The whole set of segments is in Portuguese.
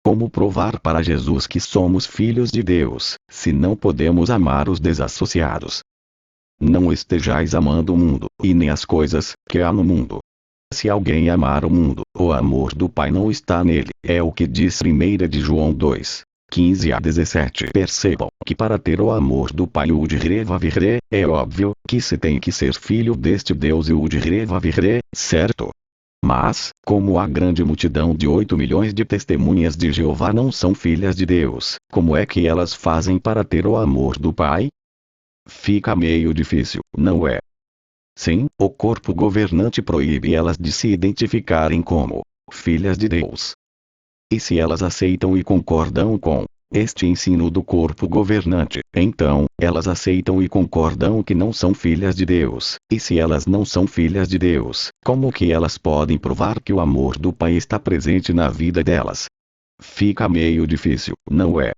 Como provar para Jesus que somos filhos de Deus, se não podemos amar os desassociados? Não estejais amando o mundo, e nem as coisas que há no mundo. Se alguém amar o mundo, o amor do Pai não está nele, é o que diz 1 de João 2, 15 a 17. Percebam que para ter o amor do Pai o de Revavire, é óbvio que se tem que ser filho deste Deus e o de Revavire, certo? Mas, como a grande multidão de 8 milhões de testemunhas de Jeová não são filhas de Deus, como é que elas fazem para ter o amor do Pai? Fica meio difícil, não é? Sim, o corpo governante proíbe elas de se identificarem como filhas de Deus. E se elas aceitam e concordam com este ensino do corpo governante, então, elas aceitam e concordam que não são filhas de Deus. E se elas não são filhas de Deus, como que elas podem provar que o amor do Pai está presente na vida delas? Fica meio difícil, não é?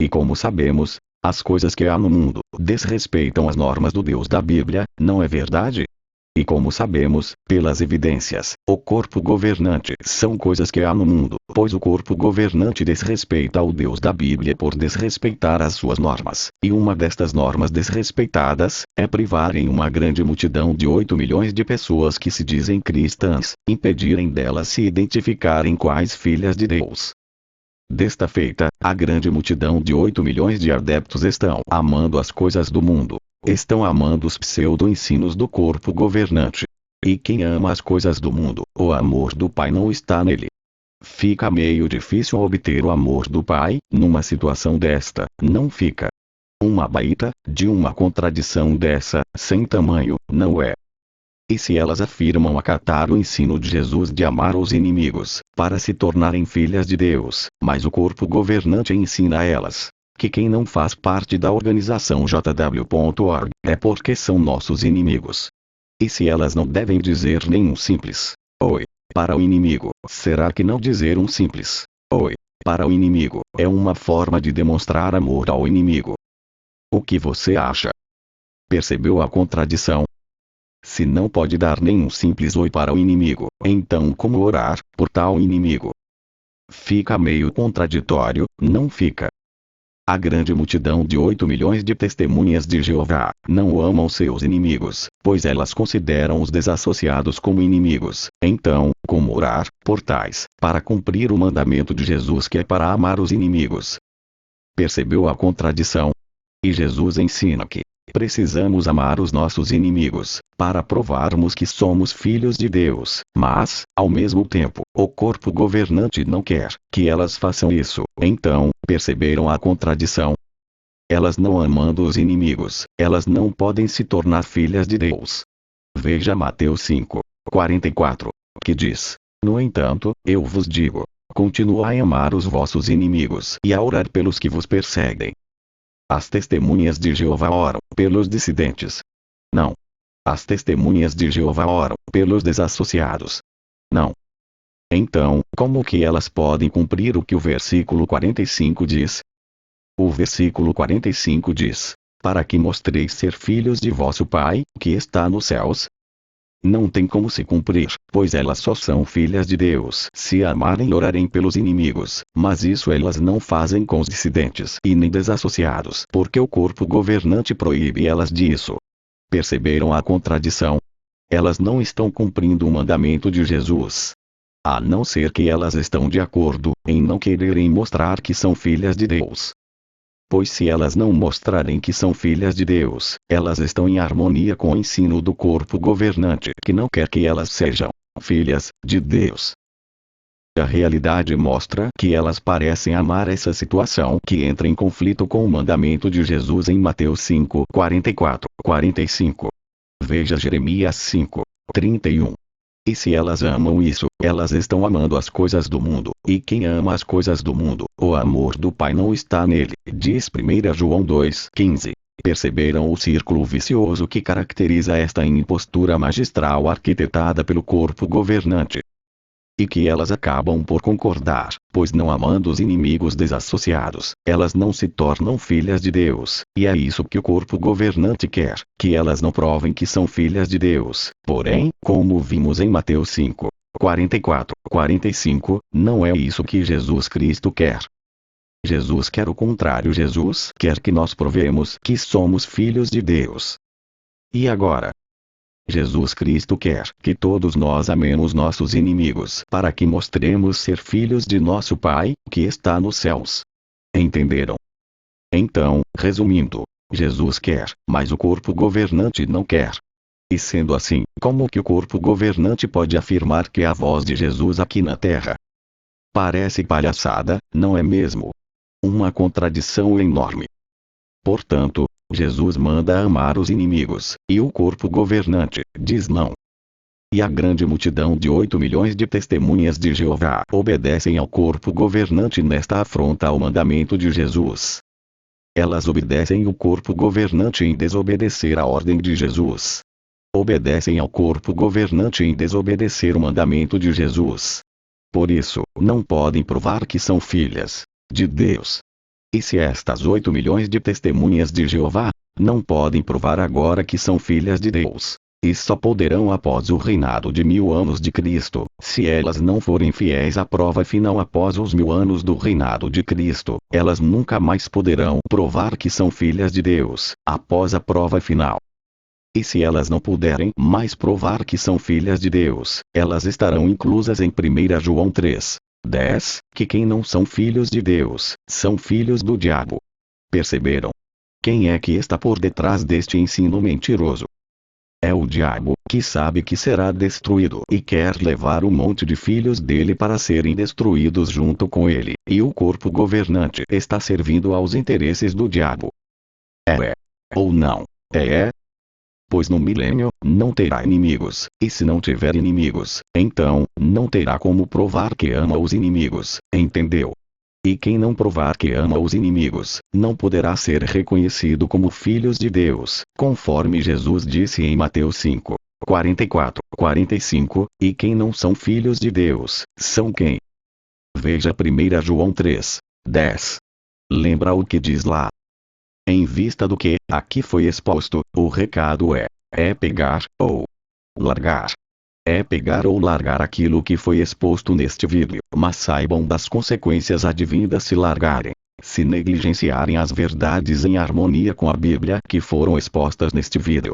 E como sabemos, as coisas que há no mundo desrespeitam as normas do Deus da Bíblia, não é verdade? E como sabemos, pelas evidências, o corpo governante são coisas que há no mundo, pois o corpo governante desrespeita o Deus da Bíblia por desrespeitar as suas normas. E uma destas normas desrespeitadas, é privarem uma grande multidão de 8 milhões de pessoas que se dizem cristãs, impedirem delas se identificarem quais filhas de Deus. Desta feita, a grande multidão de 8 milhões de adeptos estão amando as coisas do mundo. Estão amando os pseudo-ensinos do corpo governante. E quem ama as coisas do mundo, o amor do Pai não está nele. Fica meio difícil obter o amor do Pai, numa situação desta, não fica? Uma baita, de uma contradição dessa, sem tamanho, não é? E se elas afirmam acatar o ensino de Jesus de amar os inimigos, para se tornarem filhas de Deus, mas o corpo governante ensina a elas que quem não faz parte da organização jw.org é porque são nossos inimigos. E se elas não devem dizer nenhum simples oi para o inimigo, será que não dizer um simples oi para o inimigo é uma forma de demonstrar amor ao inimigo? O que você acha? Percebeu a contradição? Se não pode dar nenhum simples oi para o inimigo, então como orar por tal inimigo? Fica meio contraditório, não fica? A grande multidão de 8 milhões de testemunhas de Jeová não amam seus inimigos, pois elas consideram os desassociados como inimigos. Então, como orar por tais, para cumprir o mandamento de Jesus que é para amar os inimigos? Percebeu a contradição? E Jesus ensina que precisamos amar os nossos inimigos, para provarmos que somos filhos de Deus, mas, ao mesmo tempo, o corpo governante não quer que elas façam isso. Então, perceberam a contradição? Elas não amando os inimigos, elas não podem se tornar filhas de Deus. Veja Mateus 5, 44, que diz: no entanto, eu vos digo, continuai a amar os vossos inimigos e a orar pelos que vos perseguem. As testemunhas de Jeová oram pelos dissidentes. Não. As testemunhas de Jeová oram pelos desassociados. Não. Então, como que elas podem cumprir o que o versículo 45 diz? O versículo 45 diz: para que mostreis ser filhos de vosso Pai, que está nos céus. Não tem como se cumprir, pois elas só são filhas de Deus se amarem e orarem pelos inimigos, mas isso elas não fazem com os dissidentes e nem desassociados, porque o corpo governante proíbe elas disso. Perceberam a contradição? Elas não estão cumprindo o mandamento de Jesus. A não ser que elas estão de acordo em não quererem mostrar que são filhas de Deus. Pois se elas não mostrarem que são filhas de Deus, elas estão em harmonia com o ensino do corpo governante que não quer que elas sejam filhas de Deus. A realidade mostra que elas parecem amar essa situação que entra em conflito com o mandamento de Jesus em Mateus 5, 44, 45. Veja Jeremias 5, 31. E se elas amam isso, elas estão amando as coisas do mundo, e quem ama as coisas do mundo, o amor do Pai não está nele, diz 1 João 2, 15. Perceberam o círculo vicioso que caracteriza esta impostura magistral arquitetada pelo corpo governante? E que elas acabam por concordar, pois não amando os inimigos desassociados, elas não se tornam filhas de Deus, e é isso que o corpo governante quer, que elas não provem que são filhas de Deus. Porém, como vimos em Mateus 5, 44, 45, não é isso que Jesus Cristo quer. Jesus quer o contrário. Jesus quer que nós provemos que somos filhos de Deus. E agora? Jesus Cristo quer que todos nós amemos nossos inimigos para que mostremos ser filhos de nosso Pai, que está nos céus. Entenderam? Então, resumindo, Jesus quer, mas o corpo governante não quer. E sendo assim, como que o corpo governante pode afirmar que é a voz de Jesus aqui na Terra? Parece palhaçada, não é mesmo? Uma contradição enorme. Portanto, Jesus manda amar os inimigos, e o corpo governante diz não. E a grande multidão de 8 milhões de testemunhas de Jeová obedecem ao corpo governante nesta afronta ao mandamento de Jesus. Elas obedecem o corpo governante em desobedecer a ordem de Jesus. Obedecem ao corpo governante em desobedecer o mandamento de Jesus. Por isso, não podem provar que são filhas de Deus. E se estas 8 milhões de testemunhas de Jeová não podem provar agora que são filhas de Deus, e só poderão após o reinado de 1000 anos de Cristo, se elas não forem fiéis à prova final após os 1000 anos do reinado de Cristo, elas nunca mais poderão provar que são filhas de Deus, após a prova final. E se elas não puderem mais provar que são filhas de Deus, elas estarão inclusas em 1 João 3, 10, que quem não são filhos de Deus, são filhos do diabo. Perceberam? Quem é que está por detrás deste ensino mentiroso? É o diabo, que sabe que será destruído e quer levar um monte de filhos dele para serem destruídos junto com ele, e o corpo governante está servindo aos interesses do diabo. É. Ou não? É. Pois no milênio, não terá inimigos, e se não tiver inimigos, então, não terá como provar que ama os inimigos, entendeu? E quem não provar que ama os inimigos, não poderá ser reconhecido como filhos de Deus, conforme Jesus disse em Mateus 5, 44, 45, e quem não são filhos de Deus, são quem? Veja 1 João 3, 10. Lembra o que diz lá? Em vista do que aqui foi exposto, o recado é pegar ou largar. É pegar ou largar aquilo que foi exposto neste vídeo, mas saibam das consequências advindas se largarem, se negligenciarem as verdades em harmonia com a Bíblia que foram expostas neste vídeo.